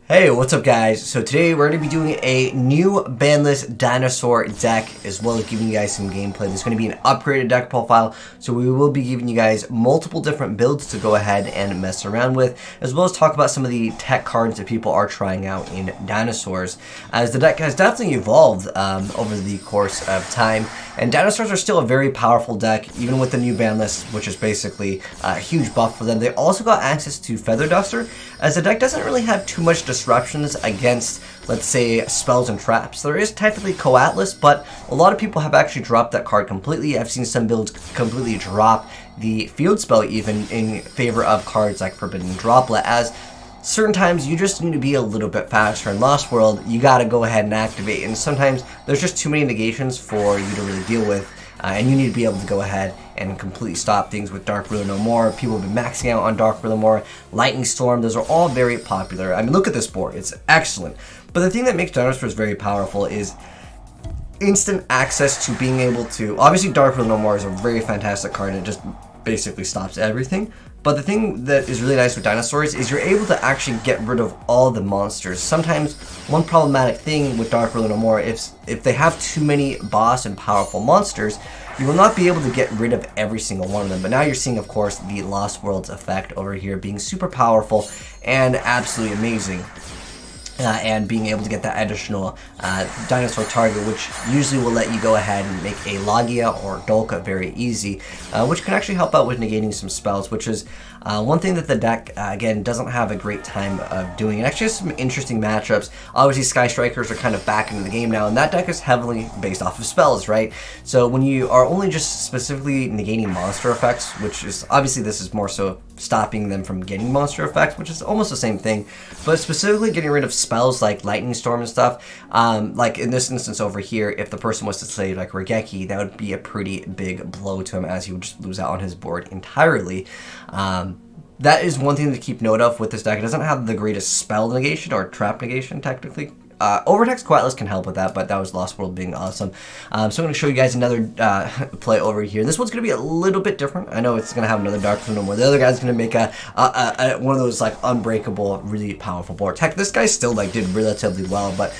Hey, what's up guys? So today we're going to be doing a new Banlist Dinosaur deck as well as giving you guys some gameplay. There's going to be an upgraded deck profile, so we will be giving you guys multiple different builds to go ahead and mess around with, as well as talk about some of the tech cards that people are trying out in Dinosaurs, as the deck has definitely evolved over the course of time. And Dinosaurs are still a very powerful deck, even with the new ban list, which is basically a huge buff for them. They also got access to Feather Duster, as the deck doesn't really have too much disruptions against, let's say, spells and traps. There is technically Co-Atlas, but a lot of people have actually dropped that card completely. I've seen some builds completely drop the field spell even in favor of cards like Forbidden Droplet, as certain times you just need to be a little bit faster. In Lost World, you gotta go ahead and activate, and sometimes there's just too many negations for you to really deal with, and you need to be able to go ahead and completely stop things with Dark Ruler No More. People have been maxing out on Dark Ruler No More, Lightning Storm, those are all very popular. I mean, look at this board, it's excellent. But the thing that makes Dinosaurs very powerful is instant access to being able to, obviously Dark Ruler No More is a very fantastic card, and it just basically stops everything. But the thing that is really nice with Dinosaurs is you're able to actually get rid of all the monsters. Sometimes one problematic thing with Dark Ruler No More, if they have too many boss and powerful monsters, you will not be able to get rid of every single one of them. But now you're seeing, of course, the Lost Worlds effect over here being super powerful and absolutely amazing. And being able to get that additional dinosaur target, which usually will let you go ahead and make a Logia or Dolka very easy, which can actually help out with negating some spells, which is one thing that the deck, again, doesn't have a great time of doing. It actually has some interesting matchups. Obviously, Sky Strikers are kind of back into the game now, and that deck is heavily based off of spells, right? So when you are only just specifically negating monster effects, which is, obviously this is more so stopping them from getting monster effects, which is almost the same thing, but specifically getting rid of spells like Lightning Storm and stuff, like in this instance over here, if the person was to say like Regeki, that would be a pretty big blow to him, as he would just lose out on his board entirely. That is one thing to keep note of with this deck. It doesn't have the greatest spell negation or trap negation technically. Overtext Co-Atlas can help with that, but that was Lost World being awesome. So I'm going to show you guys another play over here. This one's going to be a little bit different. I know it's going to have another Dark Ruler No More. The other guy's going to make one of those like unbreakable, really powerful boards. Heck, this guy still like did relatively well, but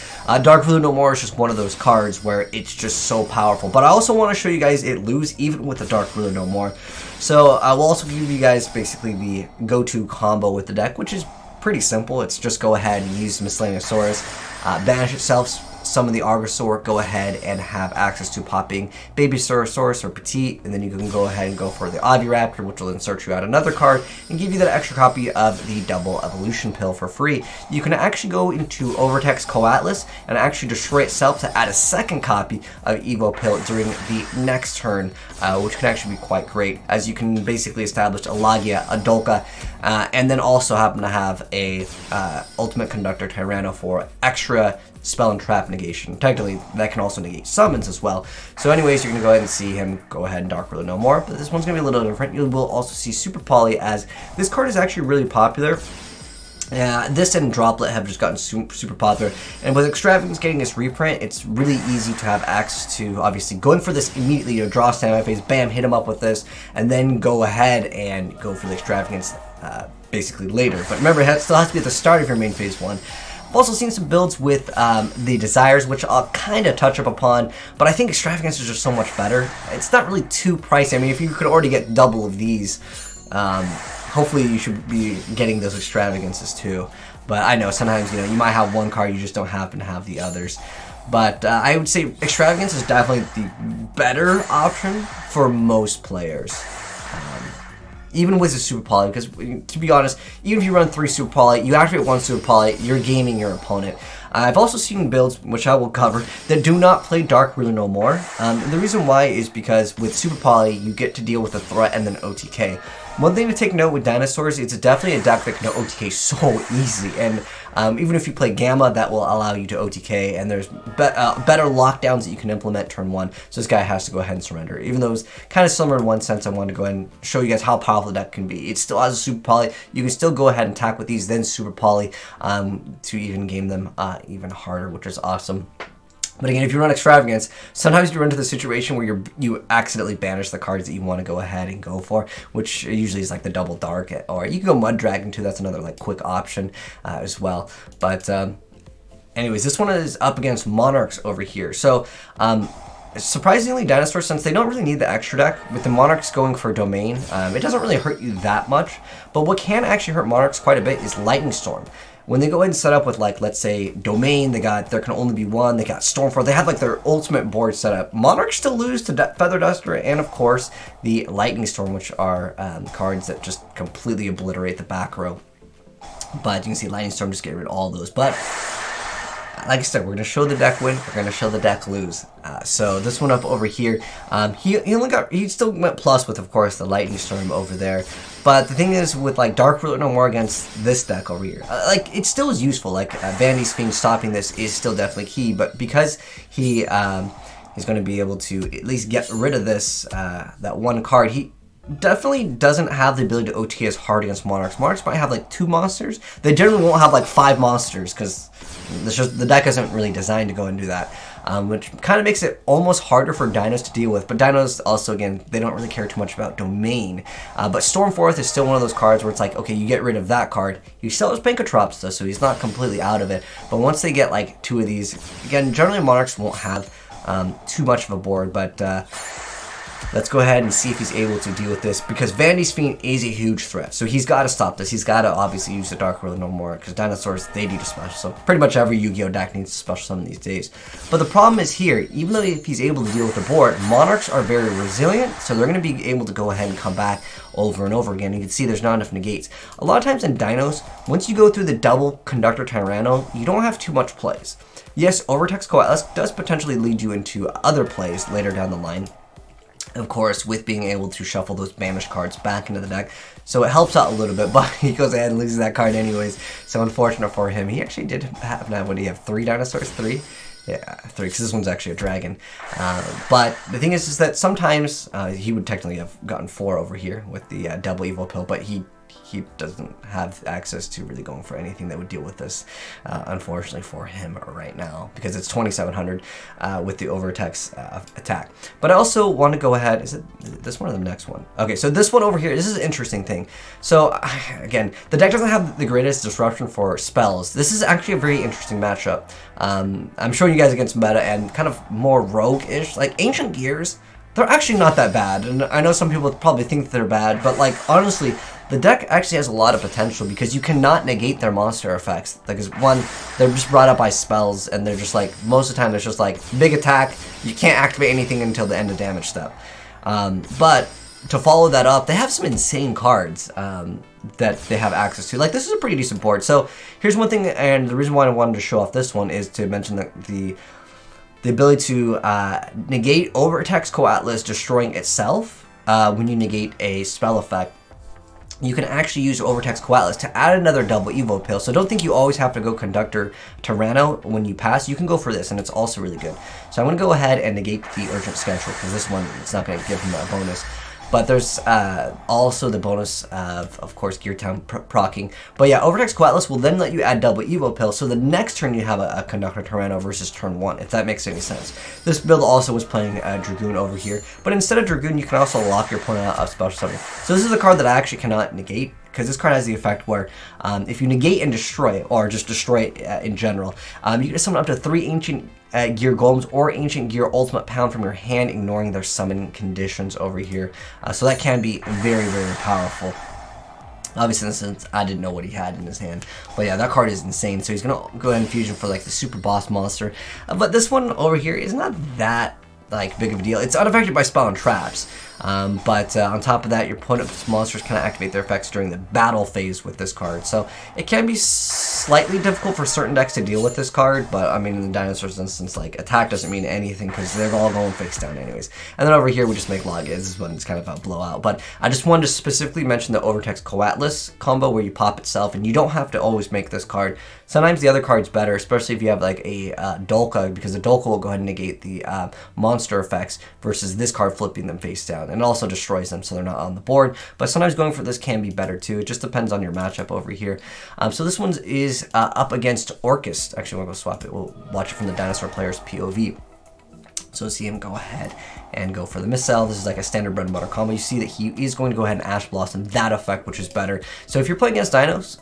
Dark Ruler No More is just one of those cards where it's just so powerful. But I also want to show you guys it lose even with the Dark Ruler No More. So I will also give you guys basically the go-to combo with the deck, which is pretty simple. It's just go ahead and use Miscellaneousaurus, banish itself, summon the Argosaur, go ahead and have access to popping Baby Saurosaurus or Petite, and then you can go ahead and go for the Oviraptor, which will then search you out another card and give you that extra copy of the double evolution pill for free. You can actually go into Overtext Co-Atlas and actually destroy itself to add a second copy of Evo pill during the next turn, which can actually be quite great, as you can basically establish a Logia, a Dolka, and then also happen to have a Ultimate Conductor Tyranno for extra spell and trap negation. Technically, that can also negate summons as well. So anyways, you're going to go ahead and see him go ahead and Dark Ruler No More, but this one's going to be a little different. You will also see Super Poly, as this card is actually really popular. This and Droplet have just gotten super popular, and with Extravagance getting this reprint, it's really easy to have access to, obviously, going for this immediately, you know, draw standby phase, bam, hit him up with this, and then go ahead and go for the Extravagance basically later. But remember, it still has to be at the start of your main phase one. I've also seen some builds with the Desires, which I'll kind of touch up upon, but I think Extravagance is just so much better. It's not really too pricey. I mean, if you could already get double of these, hopefully you should be getting those Extravagances too. But I know sometimes, you know, you might have one card, you just don't happen to have the others. But I would say Extravagance is definitely the better option for most players. Even with a Super Poly, because to be honest, even if you run 3 Super Poly, you activate 1 Super Poly, you're gaming your opponent. I've also seen builds, which I will cover, that do not play Dark Ruler No More. The reason why is because with Super Poly, you get to deal with a threat and then OTK. One thing to take note with Dinosaurs, it's definitely a deck that can OTK so easy, and even if you play Gamma, that will allow you to OTK, and there's better lockdowns that you can implement turn 1, so this guy has to go ahead and surrender. Even though it's kind of similar in one sense, I wanted to go ahead and show you guys how powerful the deck can be. It still has a Super Poly, you can still go ahead and attack with these, then Super Poly, to even game them even harder, which is awesome. But again, if you run Extravagance, sometimes you run into the situation where you accidentally banish the cards that you want to go ahead and go for, which usually is like the double dark, or you can go Mud Dragon too. That's another like quick option as well. But anyways, this one is up against Monarchs over here. So surprisingly, Dinosaur, since they don't really need the extra deck, with the Monarchs going for Domain, it doesn't really hurt you that much. But what can actually hurt Monarchs quite a bit is Lightning Storm. When they go ahead and set up with, like, let's say, Domain, there can only be one, they got Stormforce, they have, like, their ultimate board set up. Monarchs still lose to Feather Duster and, of course, the Lightning Storm, which are cards that just completely obliterate the back row. But you can see Lightning Storm just get rid of all those. But like I said, we're going to show the deck win, we're going to show the deck lose. So this one up over here, he still went plus with, of course, the Lightning Storm over there. But the thing is, with like Dark Ruler No More against this deck over here, like it still is useful. Like Vandy's Fiend stopping this is still definitely key. But because he's going to be able to at least get rid of this that one card, he definitely doesn't have the ability to OT as hard against Monarchs. Monarchs might have like 2 monsters. They generally won't have like 5 monsters because the deck isn't really designed to go and do that. Which kind of makes it almost harder for Dinos to deal with. But Dinos also, again, they don't really care too much about Domain. But Stormforth is still one of those cards where it's like, okay, you get rid of that card. You still have Pankotrops though, so he's not completely out of it. But once they get like 2 of these, again, generally Monarchs won't have too much of a board, but let's go ahead and see if he's able to deal with this, because Vandy's Fiend is a huge threat. So he's got to stop this. He's got to obviously use the Dark Ruler No More, because Dinosaurs, they need to special. So pretty much every Yu-Gi-Oh deck needs to special summon these days. But the problem is here, even though if he's able to deal with the board, Monarchs are very resilient, so they're going to be able to go ahead and come back over and over again. You can see there's not enough negates. A lot of times in Dinos, once you go through the double Conductor Tyranno, you don't have too much plays. Yes, Overtext Coatlas does potentially lead you into other plays later down the line, of course, with being able to shuffle those banished cards back into the deck. So it helps out a little bit, but he goes ahead and loses that card anyways. So unfortunate for him. He actually did have, what do you have, 3 Dinosaurs? 3? Yeah, 3, because this one's actually a dragon. But the thing is that sometimes he would technically have gotten 4 over here with the double Evil Pill, but he doesn't have access to really going for anything that would deal with this, unfortunately for him right now, because it's 2700 with the Overtext attack. But I also want to go ahead, is it this one or the next one? Okay, so this one over here, this is an interesting thing. So again, the deck doesn't have the greatest disruption for spells. This is actually a very interesting matchup. I'm showing you guys against meta and kind of more rogue-ish, like Ancient Gears. They're actually not that bad, and I know some people probably think that they're bad, but like honestly, the deck actually has a lot of potential because you cannot negate their monster effects. Like, one, they're just brought up by spells, and they're just like, most of the time, it's just like, big attack, you can't activate anything until the end of damage step. But to follow that up, they have some insane cards that they have access to. Like, this is a pretty decent board. So, here's one thing, and the reason why I wanted to show off this one is to mention that the ability to negate Overtext Coatlas destroying itself when you negate a spell effect. You can actually use Overtext Coatlas to add another double Evo Pill. So don't think you always have to go Conductor Tyranno when you pass. You can go for this, and it's also really good. So I'm going to go ahead and negate the Urgent Schedule, because this one, it's not going to give him a bonus. But there's also the bonus of course, Gear Town proccing. But yeah, Overtext Coatlas will then let you add double Evo Pill, so the next turn you have a Conductor Tyranno versus turn 1, if that makes any sense. This build also was playing Dragoon over here, but instead of Dragoon, you can also lock your opponent out of Special Summon. So this is a card that I actually cannot negate, because this card has the effect where if you negate and destroy, or just destroy it in general, you can summon up to 3 Ancient Gear Golems or Ancient Gear Ultimate Pound from your hand, ignoring their summon conditions over here. So that can be very, very powerful. Obviously, since I didn't know what he had in his hand. But yeah, that card is insane. So he's going to go ahead and fusion for like the Super Boss monster. But this one over here is not that like big of a deal. It's unaffected by spell and traps. But on top of that, your opponent's monsters can activate their effects during the battle phase with this card. So it can be slightly difficult for certain decks to deal with this card, but I mean, in the Dinosaurs instance, like, attack doesn't mean anything because they're all going face down anyways. And then over here, we just make Loggia. This is when it's kind of a blowout. But I just wanted to specifically mention the Overtext Coatlas combo where you pop itself, and you don't have to always make this card. Sometimes the other card's better, especially if you have like a Dolka, because the Dolka will go ahead and negate the monster effects versus this card flipping them face down. And it also destroys them so they're not on the board. But sometimes going for this can be better too. It just depends on your matchup over here. So this one is guys up against Orcus. Actually, we'll go swap it. We'll watch it from the Dinosaur player's POV. So see him go ahead and go for the missile. This is like a standard bread and butter combo. You see that he is going to go ahead and Ash Blossom that effect, which is better. So if you're playing against Dinos,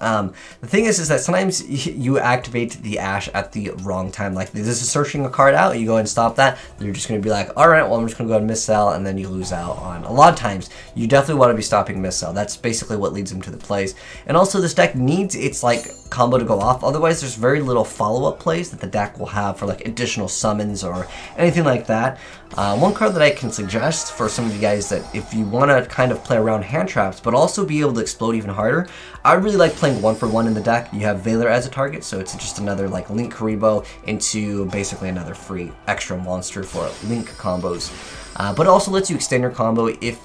the thing is that sometimes you activate the Ash at the wrong time. Like this is searching a card out, you go ahead and stop that. You're just going to be like, all right, well, I'm just going to go ahead and missile, and then you lose out on. A lot of times, you definitely want to be stopping missile. That's basically what leads him to the plays. And also, this deck needs its like combo to go off. Otherwise, there's very little follow-up plays that the deck will have for like additional summons or anything like that. One card that I can suggest for some of you guys that if you want to kind of play around hand traps but also be able to explode even harder, I really like playing 1-for-1 in the deck. You have Valor as a target, so it's just another like Link Karibo into basically another free extra monster for Link combos. But it also lets you extend your combo if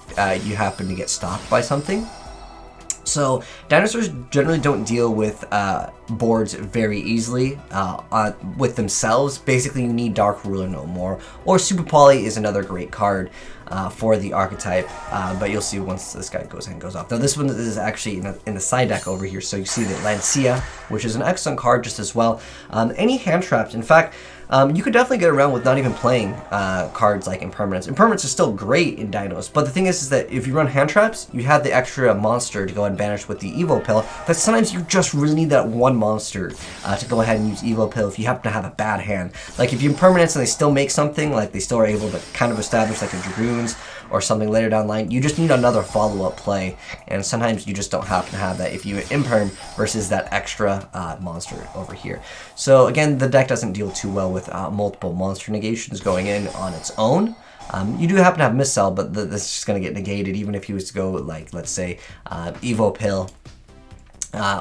you happen to get stopped by something. So dinosaurs generally don't deal with boards very easily with themselves. Basically, you need Dark Ruler no more, or Super Poly is another great card for the archetype. But you'll see once this guy goes in and goes off. Now this one is actually in the side deck over here, so you see the Lancia, which is an excellent card just as well. Any hand traps, in fact. You could definitely get around with not even playing cards like Impermanence. Impermanence is still great in Dinos, but the thing is that if you run hand traps, you have the extra monster to go ahead and banish with the Evo Pill, but sometimes you just really need that one monster to go ahead and use Evo Pill if you happen to have a bad hand. Like if you Impermanence and they still make something, like they still are able to kind of establish like a Dragoons or something later down the line, you just need another follow-up play, and sometimes you just don't happen to have that if you Imperm versus that extra monster over here. So again, the deck doesn't deal too well with multiple monster negations going in on its own. You do happen to have Missile, but this is just going to get negated even if he was to go, like, let's say, Evo Pill,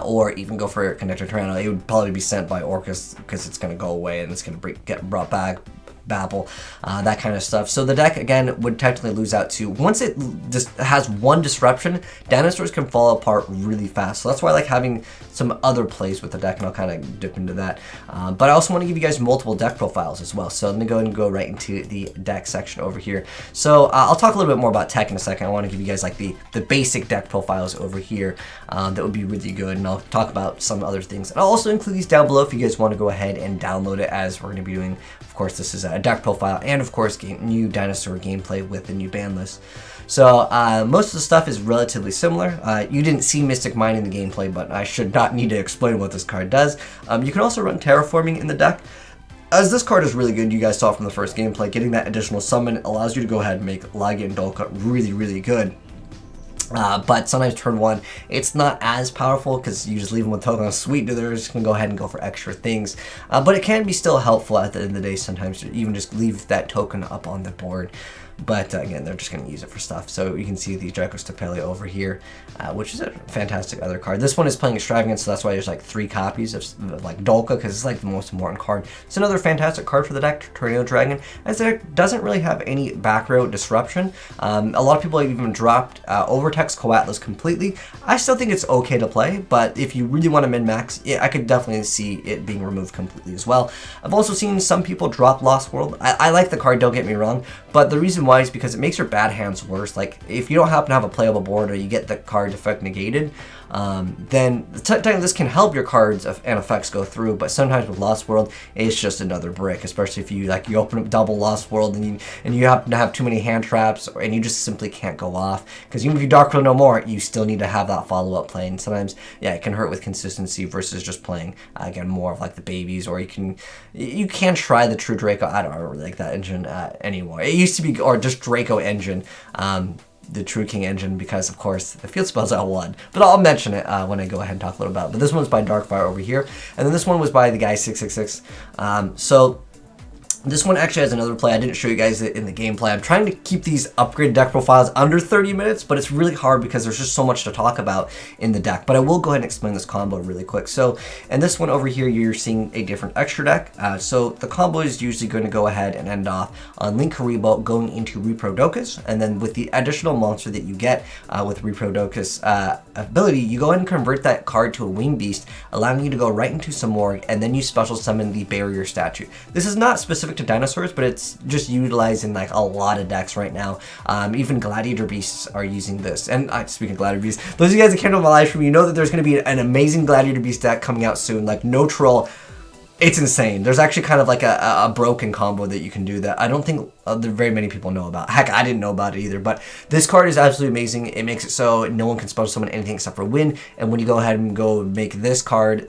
or even go for Connector Tyranno. It would probably be sent by Orcus because it's going to go away and it's going to get brought back. Babble, that kind of stuff. So the deck, again, would technically lose out to, once it just has one disruption, Dinosaurs can fall apart really fast. So that's why I like having some other plays with the deck, and I'll kind of dip into that. But I also want to give you guys multiple deck profiles as well. So let me go ahead and go right into the deck section over here. So I'll talk a little bit more about tech in a second. I want to give you guys like the basic deck profiles over here that would be really good, and I'll talk about some other things. And I'll also include these down below if you guys want to go ahead and download it, as we're going to be doing. Of course, this is a deck profile, and of course new Dinosaur gameplay with the new ban list. So most of the stuff is relatively similar. You didn't see Mystic Mine in the gameplay, but I should not need to explain what this card does. You can also run Terraforming in the deck, as this card is really good. You guys saw from the first gameplay, getting that additional summon allows you to go ahead and make Lagia and Dolka really, really good. But sometimes turn one, it's not as powerful because you just leave them with token of Sweet. They're just going to go ahead and go for extra things. But it can be still helpful at the end of the day sometimes to even just leave that token up on the board. But again, they're just going to use it for stuff. So you can see the Dracostapele over here, which is a fantastic other card. This one is playing Extravagance, so that's why there's like 3 copies of like Dolka, because it's like the most important card. It's another fantastic card for the deck, Tornado Dragon, as the deck doesn't really have any back row disruption. A lot of people have even dropped Overtext Coatlas completely. I still think it's okay to play, but if you really want to min-max, I could definitely see it being removed completely as well. I've also seen some people drop Lost World. I like the card, don't get me wrong, but the reason why is because it makes your bad hands worse. Like if you don't happen to have a playable board, or you get the card effect negated, then technically this can help your cards and effects go through, but sometimes with Lost World, it's just another brick, especially if you open up double Lost World and you happen to have too many hand traps, and you just simply can't go off, because even if you Dark Roll no more, you still need to have that follow-up play, and sometimes, yeah, it can hurt with consistency versus just playing, again, more of like the babies, or you can try the True Draco. I don't really like that engine anymore. It used to be, or just Draco engine, the True King engine, because of course the field spells out 1, but I'll mention it when I go ahead and talk a little about it. But this one's by Darkfire over here, and then this one was by the guy 666. So this one actually has another play. I didn't show you guys it in the gameplay. I'm trying to keep these upgraded deck profiles under 30 minutes, but it's really hard because there's just so much to talk about in the deck. But I will go ahead and explain this combo really quick. So, and this one over here, you're seeing a different extra deck. So the combo is usually going to go ahead and end off on Link Karibo going into Reproducus, and then with the additional monster that you get with Reproducus, ability, you go ahead and convert that card to a winged beast, allowing you to go right into some more, and then you special summon the barrier statue. This is not specific to dinosaurs, but it's just utilized in like a lot of decks right now. Even gladiator beasts are using this. And speaking of gladiator beasts, those of you guys that came to my live stream, you know that there's going to be an amazing gladiator beast deck coming out soon, like no troll. It's insane. There's actually kind of like a broken combo that you can do that I don't think there very many people know about. Heck, I didn't know about it either, but this card is absolutely amazing. It makes it so no one can special summon anything except for win, and when you go ahead and go make this card,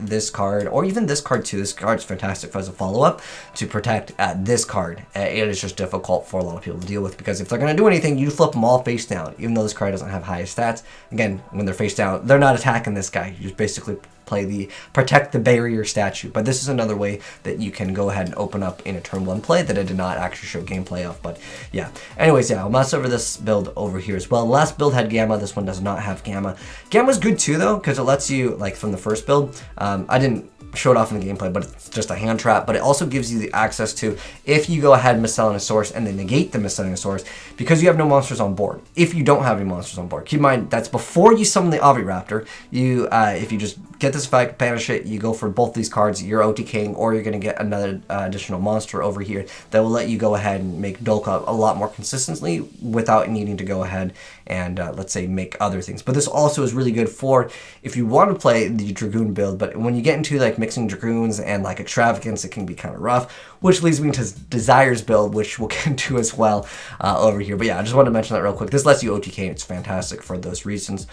or even this card too, this card's fantastic as a follow-up to protect this card. It is just difficult for a lot of people to deal with, because if they're going to do anything, you flip them all face down, even though this card doesn't have highest stats. Again, when they're face down, they're not attacking this guy. You just basically play the protect the barrier statue. But this is another way that you can go ahead and open up in a turn 1 play that I did not actually show gameplay of. But yeah, anyways, yeah, I'll mouse over this build over here as well. The last build had Gamma. This one does not have Gamma. Gamma's good too though, because it lets you, like from the first build, I didn't show it off in the gameplay, but it's just a hand trap. But it also gives you the access to, if you go ahead and misselling a source and then negate the misselling a source, because you have no monsters on board. If you don't have any monsters on board, keep in mind that's before you summon the Oviraptor. You if you just get this effect, banish it, you go for both these cards, you're OTKing, or you're going to get another additional monster over here that will let you go ahead and make Dolka a lot more consistently without needing to go ahead and let's say make other things. But this also is really good for if you want to play the Dragoon build, but when you get into like mixing Dragoons and like Extravagance, it can be kind of rough, which leads me to Desires build, which we'll get into as well over here. But yeah, I just wanted to mention that real quick. This lets you OTK, and it's fantastic for those reasons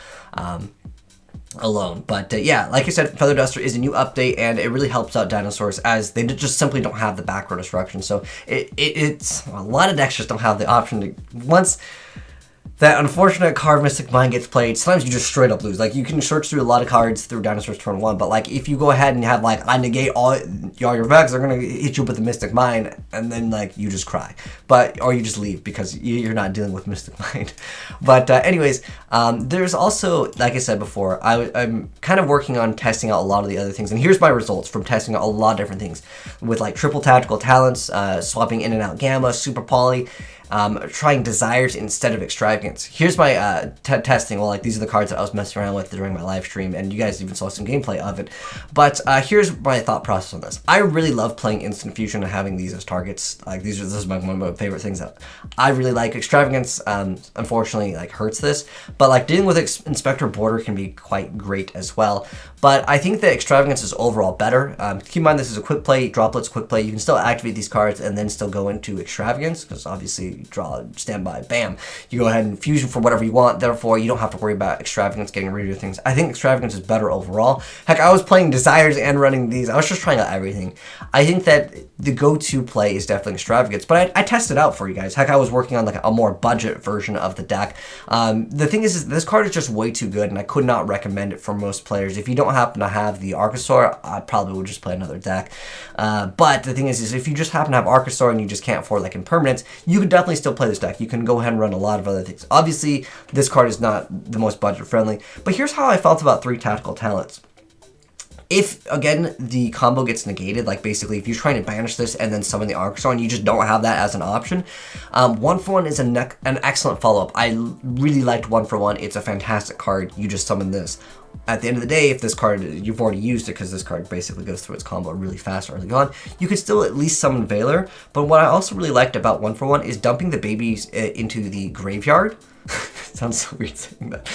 alone. But yeah, like I said, Feather Duster is a new update, and it really helps out dinosaurs, as they just simply don't have the back row destruction. So it's a lot of decks just don't have the option to, once that unfortunate card Mystic Mind gets played, sometimes you just straight up lose. Like, you can search through a lot of cards through Dinosaurs turn 1, but like if you go ahead and have like I negate all your vex, they're gonna hit you with the Mystic Mind, and then like you just cry, or you just leave because you're not dealing with Mystic Mind. But anyways, there's also, like I said before, I'm kind of working on testing out a lot of the other things, and here's my results from testing out a lot of different things with like triple tactical talents, swapping in and out Gamma, super poly. Trying Desires instead of Extravagance. Here's my testing. Well, like these are the cards that I was messing around with during my live stream, and you guys even saw some gameplay of it. But here's my thought process on this. I really love playing Instant Fusion and having these as targets. Like this is one of my favorite things that I really like. Extravagance, unfortunately, like hurts this, but like dealing with Inspector Border can be quite great as well. But I think that Extravagance is overall better. Keep in mind this is a quick play, droplets quick play. You can still activate these cards and then still go into Extravagance, because obviously draw, standby, bam. You go ahead and fusion for whatever you want, therefore you don't have to worry about Extravagance getting rid of your things. I think Extravagance is better overall. Heck, I was playing Desires and running these. I was just trying out everything. I think that the go-to play is definitely Extravagance, but I tested out for you guys. Heck, I was working on like a more budget version of the deck. The thing is this card is just way too good, and I could not recommend it for most players. If you don't happen to have the Archosaur, I probably would just play another deck. But the thing is if you just happen to have Archosaur and you just can't afford like impermanence, you could definitely still play this deck. You can go ahead and run a lot of other things. Obviously, this card is not the most budget friendly, but here's how I felt about 3 tactical talents. If, again, the combo gets negated, like basically if you're trying to banish this and then summon the Archosaur and you just don't have that as an option, 1-for-1 is an excellent follow-up. I really liked 1-for-1. It's a fantastic card. You just summon this. At the end of the day, if this card, you've already used it, because this card basically goes through its combo really fast early on, you could still at least summon Valor. But what I also really liked about 1-for-1 is dumping the babies into the graveyard. Sounds so weird saying that.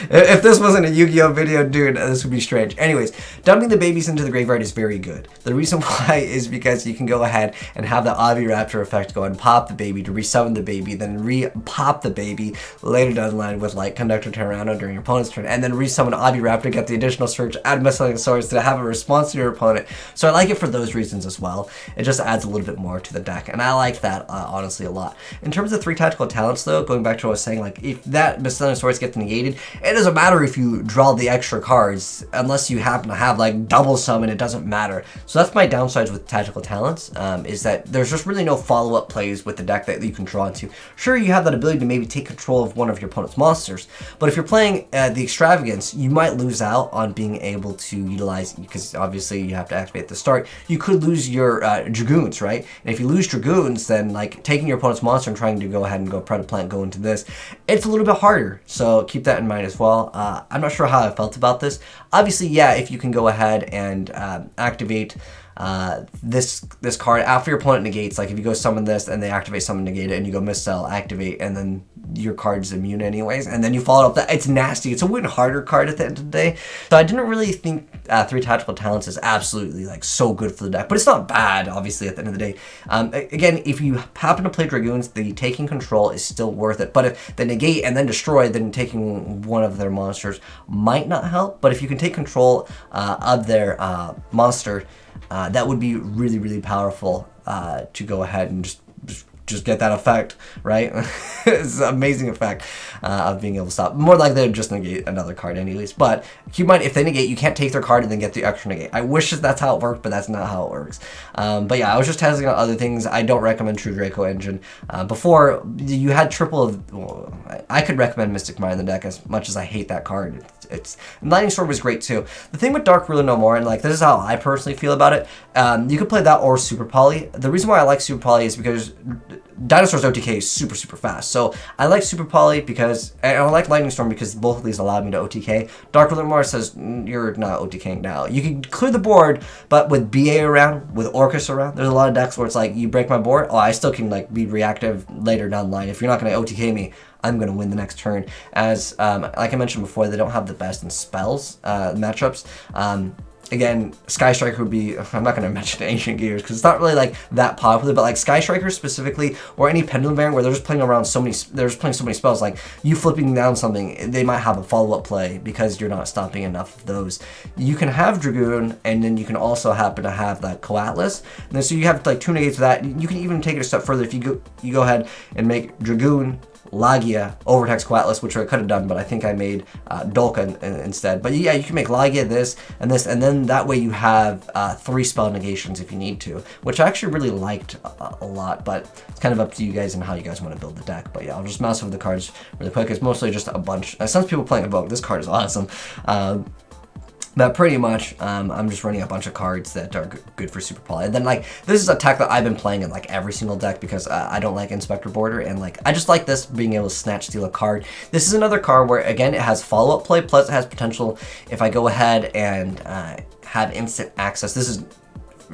If this wasn't a Yu-Gi-Oh video, dude, this would be strange. Anyways, dumping the babies into the graveyard is very good. The reason why is because you can go ahead and have the Oviraptor effect go and pop the baby to resummon the baby, then re-pop the baby later down the line with like Conductor Tyranno during your opponent's turn, and then resummon Oviraptor, get the additional search, add Miscellaneous Swords to have a response to your opponent. So I like it for those reasons as well. It just adds a little bit more to the deck, and I like that honestly a lot. In terms of 3 tactical talents though, going back to what I was saying, like if that Miscellaneous Swords gets negated, it doesn't matter if you draw the extra cards, unless you happen to have like double summon, it doesn't matter. So that's my downsides with tactical talents, is that there's just really no follow-up plays with the deck that you can draw into. Sure, you have that ability to maybe take control of one of your opponent's monsters, but if you're playing the Extravagance, you might lose out on being able to utilize, because obviously you have to activate at the start, you could lose your Dragoons, right? And if you lose Dragoons, then like taking your opponent's monster and trying to go ahead and go Predaplant, go into this, it's a little bit harder. So keep that in mind as well. I'm not sure how I felt about this. Obviously, yeah, if you can go ahead and activate this card after your opponent negates, like if you go summon this and they activate summon negate it and you go misspell activate and then your card's immune anyways, and then you follow up that, it's nasty. It's a win harder card at the end of the day. So I didn't really think 3 Tactical Talents is absolutely like so good for the deck, but it's not bad obviously at the end of the day. Again, if you happen to play Dragoons, the taking control is still worth it, but if they negate and then destroy, then taking one of their monsters might not help. But if you can take control of their monster, that would be really, really powerful to go ahead and just get that effect, right? It's an amazing effect of being able to stop. More likely they would just negate another card anyways. But keep in mind, if they negate, you can't take their card and then get the extra negate. I wish that's how it worked, but that's not how it works. But yeah, I was just testing out other things. I don't recommend True Draco Engine. Before, you had triple of... Well, I could recommend Mystic Mine in the deck as much as I hate that card. Lightning Storm was great too. The thing with Dark Ruler No More, and like this is how I personally feel about it, you could play that or Super Poly. The reason why I like Super Poly is because Dinosaur's OTK is super, super fast. So I like Super Poly because, and I like Lightning Storm because both of these allow me to OTK. Dark Ruler No More says, you're not OTKing now. You can clear the board, but with BA around, with Orcus around, there's a lot of decks where it's like, you break my board, oh, I still can like be reactive later down the line. If you're not going to OTK me, I'm going to win the next turn. As, like I mentioned before, they don't have the best in spells matchups. Again, Sky Striker would be, I'm not going to mention Ancient Gears because it's not really like that popular, but like Sky Striker specifically, or any Pendulum variant where they're just playing around so many, they're just playing so many spells, like you flipping down something, they might have a follow-up play because you're not stopping enough of those. You can have Dragoon, and then you can also happen to have that Coatlas, and then so you have like 2 negates of that. You can even take it a step further if you go ahead and make Dragoon, Lagia, Overtext Coatlas, which I could have done, but I think I made Dolka instead. But yeah, you can make Lagia, this, and then that way you have 3 spell negations if you need to, which I actually really liked a lot, but it's kind of up to you guys and how you guys want to build the deck. But yeah, I'll just mouse over the cards really quick. It's mostly just a bunch. Some people playing Evoke. This card is awesome. But pretty much, I'm just running a bunch of cards that are good for Super Poly. And then, like, this is a tech that I've been playing in, like, every single deck because I don't like Inspector Border. And, like, I just like this, being able to snatch steal a card. This is another card where, again, it has follow-up play, plus it has potential if I go ahead and have instant access. This is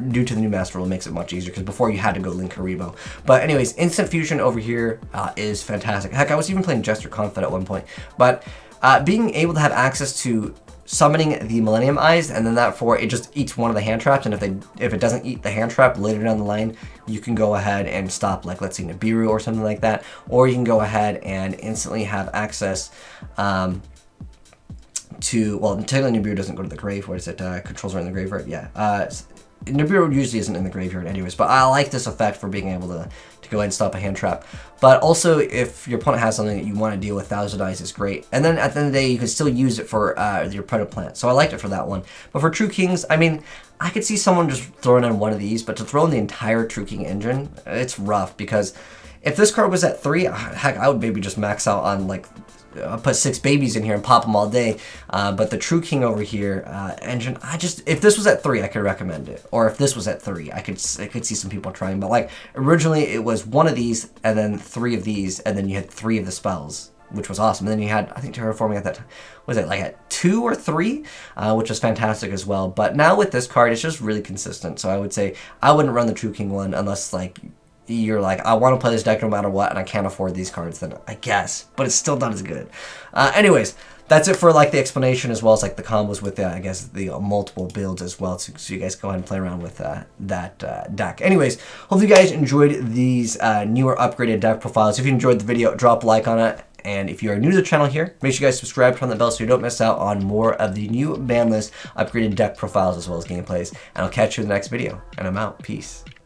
due to the new Master Rule, makes it much easier because before you had to go link Haribo. But anyways, Instant Fusion over here is fantastic. Heck, I was even playing Jester Confed at one point. But being able to have access to summoning the Millennium Eyes, and then that for it just eats one of the hand traps, and if it doesn't eat the hand trap later down the line, you can go ahead and stop, like, let's say Nibiru or something like that, or you can go ahead and instantly have access to, well, technically Nibiru doesn't go to the grave. What is it? Controls are in the graveyard. Yeah. Nibiru usually isn't in the graveyard anyways, but I like this effect for being able to go ahead and stop a hand trap. But also, if your opponent has something that you want to deal with, Thousand Eyes is great. And then at the end of the day, you can still use it for your Predator Plant. So I liked it for that one. But for True Kings, I mean, I could see someone just throwing in one of these, but to throw in the entire True King engine, it's rough because if this card was at 3, heck, I would maybe just max out on, like, put 6 babies in here and pop them all day. But the True King over here, engine, if this was at 3, I could recommend it. Or if this was at 3, I could see some people trying. But like, originally it was 1 of these, and then 3 of these, and then you had 3 of the spells, which was awesome. And then you had, I think, Terraforming at that time, was it like at 2 or 3, which was fantastic as well. But now with this card, it's just really consistent. So I would say I wouldn't run the True King one unless, like, you're like, I want to play this deck no matter what, and I can't afford these cards, then I guess. But it's still not as good. Anyways, that's it for, like, the explanation as well as, like, the combos with, I guess, the multiple builds as well. So you guys go ahead and play around with that deck. Anyways, hope you guys enjoyed these newer upgraded deck profiles. If you enjoyed the video, drop a like on it. And if you are new to the channel here, make sure you guys subscribe, turn on the bell so you don't miss out on more of the new Banlist upgraded deck profiles as well as gameplays. And I'll catch you in the next video. And I'm out. Peace.